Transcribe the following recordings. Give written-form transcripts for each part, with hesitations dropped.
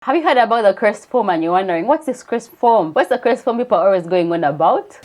Have you heard about the CREST form and you're wondering, what's this CREST form? What's the CREST form people are always going on about?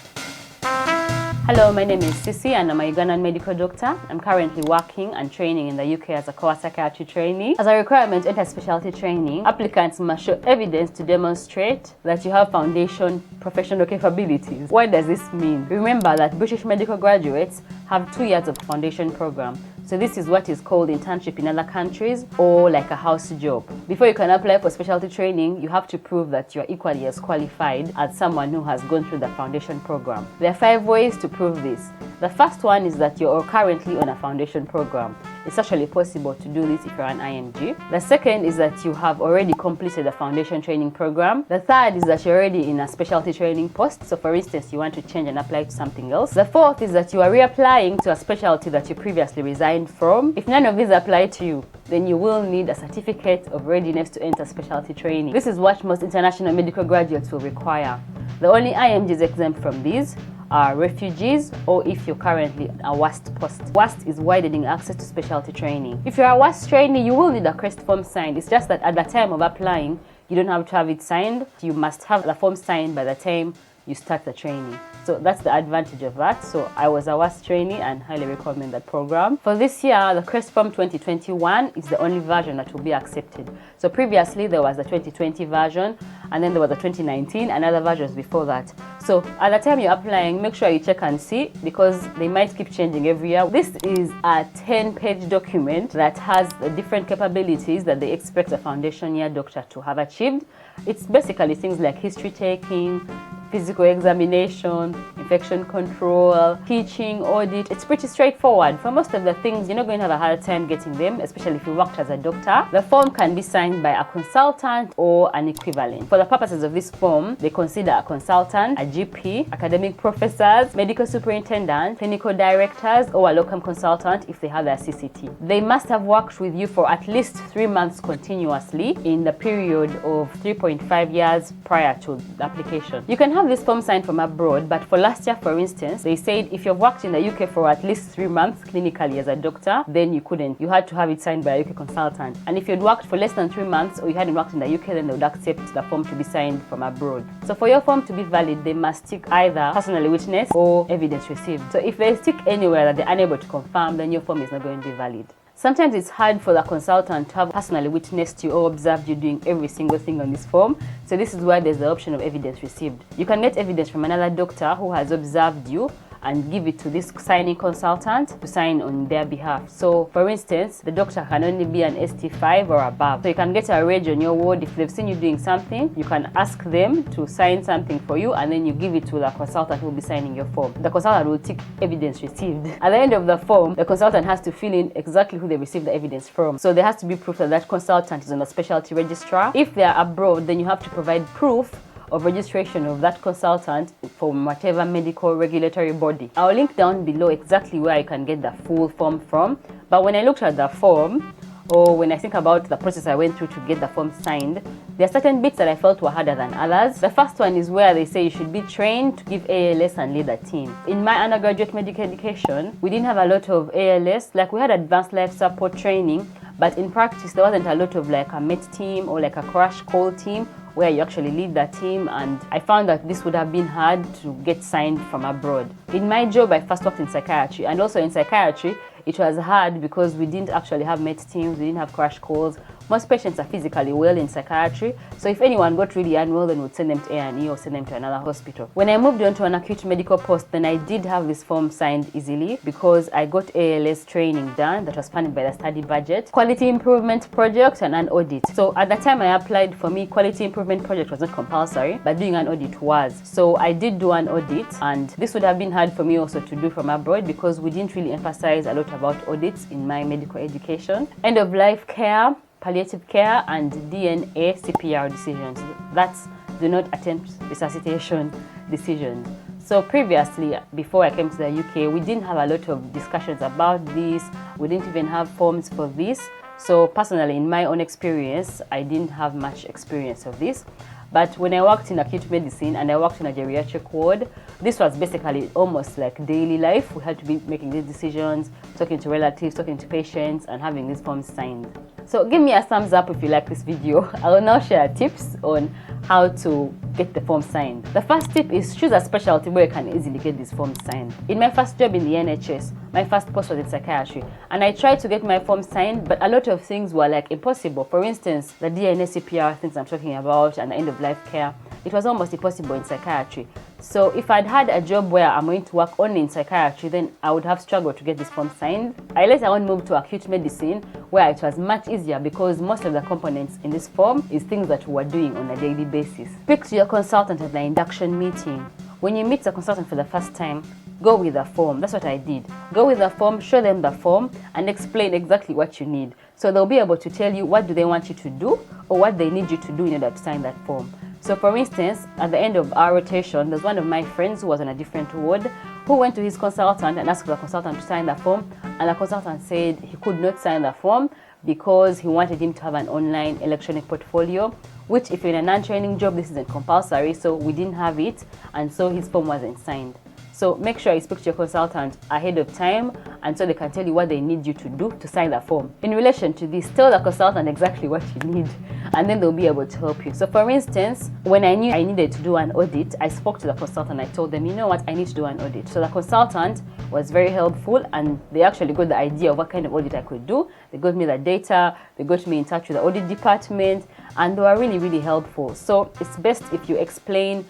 Hello, my name is Sisi and I'm a Ugandan medical doctor. I'm currently working and training in the UK as a core psychiatry trainee. As a requirement to enter specialty training, applicants must show evidence to demonstrate that you have foundation professional capabilities. What does this mean? Remember that British medical graduates have 2 years of foundation program. So this is what is called internship in other countries, or like a house job. Before you can apply for specialty training, you have to prove that you are equally as qualified as someone who has gone through the foundation program. There are 5 ways to prove this. The first one is that you're currently on a foundation program. It's actually possible to do this if you're an IMG. The second is that you have already completed a foundation training program. The third is that you're already in a specialty training post. So for instance, you want to change and apply to something else. The fourth is that you are reapplying to a specialty that you previously resigned from. If none of these apply to you, then you will need a Certificate of Readiness to enter specialty training. This is what most international medical graduates will require. The only IMGs exempt from these are refugees, or if you're currently a WAST post. WAST is widening access to specialty training. If you're a WAST trainee, you will need a CREST form signed. It's just that at the time of applying, you don't have to have it signed. You must have the form signed by the time you start the training. So that's the advantage of that. So I was a WAST trainee and highly recommend that program. For this year, the CREST form 2021 is the only version that will be accepted. So previously there was the 2020 version, and then there was the 2019 and other versions before that. So at the time you're applying, make sure you check and see, because they might keep changing every year. This is a 10-page document that has the different capabilities that they expect a foundation year doctor to have achieved. It's basically things like history taking, physical examination, infection control, teaching, audit. It's pretty straightforward. For most of the things, you're not going to have a hard time getting them, especially if you worked as a doctor. The form can be signed by a consultant or an equivalent. For the purposes of this form, they consider a consultant, a GP, academic professors, medical superintendent, clinical directors, or a locum consultant if they have their CCT. They must have worked with you for at least 3 months continuously in the period of 3.5 years prior to the application. You can have this form signed from abroad, but for last year, for instance, they said if you've worked in the UK for at least 3 months clinically as a doctor, then you couldn't. You had to have it signed by a UK consultant. And if you'd worked for less than 3 months or you hadn't worked in the UK, then they would accept the form to be signed from abroad. So for your form to be valid, they must tick either personally witnessed or evidence received. So if they tick anywhere that they're unable to confirm, then your form is not going to be valid. Sometimes it's hard for the consultant to have personally witnessed you or observed you doing every single thing on this form. So this is why there's the option of evidence received. You can get evidence from another doctor who has observed you and give it to this signing consultant to sign on their behalf. So for instance, the doctor can only be an ST5 or above. So you can get a reg on your ward. If they've seen you doing something, you can ask them to sign something for you, and then you give it to the consultant who will be signing your form. The consultant will tick evidence received. At the end of the form, the consultant has to fill in exactly who they received the evidence from. So there has to be proof that that consultant is on the specialty registrar. If they are abroad, then you have to provide proof of registration of that consultant from whatever medical regulatory body. I'll link down below exactly where you can get the full form from. But when I looked at the form, or when I think about the process I went through to get the form signed, there are certain bits that I felt were harder than others. The first one is where they say you should be trained to give ALS and lead a team. In my undergraduate medical education, we didn't have a lot of ALS. Like, we had advanced life support training, but in practice there wasn't a lot of like a MET team or like a crash call team where you actually lead that team, and I found that this would have been hard to get signed from abroad. In my job, I first worked in psychiatry, and also in psychiatry, it was hard because we didn't actually have MET teams, we didn't have crash calls. Most patients are physically well in psychiatry, so if anyone got really unwell, then we'd send them to A&E or send them to another hospital. When I moved on to an acute medical post, then I did have this form signed easily because I got ALS training done that was funded by the study budget, quality improvement project, and an audit. So at the time I applied, for me, quality improvement project was not compulsory, but doing an audit was. So I did do an audit, and this would have been hard for me also to do from abroad because we didn't really emphasize a lot about audits in my medical education. End of life care, palliative care, and DNA CPR decisions. That's do not attempt resuscitation decisions. So previously, before I came to the UK, we didn't have a lot of discussions about this. We didn't even have forms for this. So personally, in my own experience, I didn't have much experience of this. But when I worked in acute medicine and I worked in a geriatric ward, this was basically almost like daily life. We had to be making these decisions, talking to relatives, talking to patients, and having these forms signed. So give me a thumbs up if you like this video. I will now share tips on how to get the form signed. The first tip is choose a specialty where you can easily get these forms signed. In my first job in the NHS, my first post was in psychiatry, and I tried to get my form signed, but a lot of things were like impossible. For instance, the DNS CPR things I'm talking about and the end of life care, it was almost impossible in psychiatry. So if I'd had a job where I'm going to work only in psychiatry, then I would have struggled to get this form signed. I later on moved to acute medicine, where it was much easier because most of the components in this form is things that we are doing on a daily basis. Speak to your consultant at the induction meeting. When you meet the consultant for the first time, go with the form. That's what I did. Go with the form, show them the form, and explain exactly what you need. So they'll be able to tell you what do they want you to do or what they need you to do in order to sign that form. So for instance, at the end of our rotation, there's one of my friends who was on a different ward who went to his consultant and asked the consultant to sign the form, and the consultant said he could not sign the form because he wanted him to have an online electronic portfolio, which if you're in a non-training job, this isn't compulsory, so we didn't have it, and so his form wasn't signed. So make sure you speak to your consultant ahead of time, and so they can tell you what they need you to do to sign the form. In relation to this, tell the consultant exactly what you need, and then they'll be able to help you. So for instance, when I knew I needed to do an audit, I spoke to the consultant. I told them, you know what, I need to do an audit. So the consultant was very helpful, and they actually got the idea of what kind of audit I could do. They got me the data, they got me in touch with the audit department, and they were really, really helpful. So it's best if you explain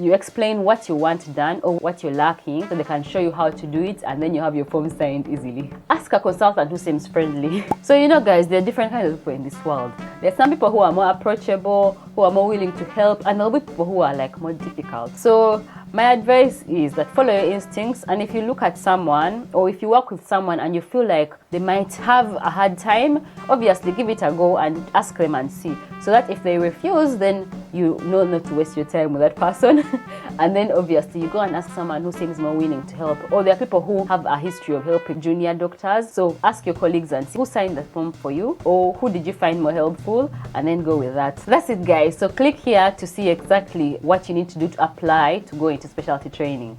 what you want done or what you're lacking, so they can show you how to do it, and then you have your form signed easily. Ask a consultant who seems friendly. So you know guys, there are different kinds of people in this world. There are some people who are more approachable, who are more willing to help, and there will be people who are like more difficult. So my advice is that follow your instincts, and if you look at someone or if you work with someone and you feel like they might have a hard time, obviously give it a go and ask them and see, so that if they refuse, then you know not to waste your time with that person. And then obviously you go and ask someone who seems more willing to help. Or there are people who have a history of helping junior doctors, so ask your colleagues and see who signed the form for you or who did you find more helpful, and then go with that. So that's it guys. So click here to see exactly what you need to do to apply to go into specialty training.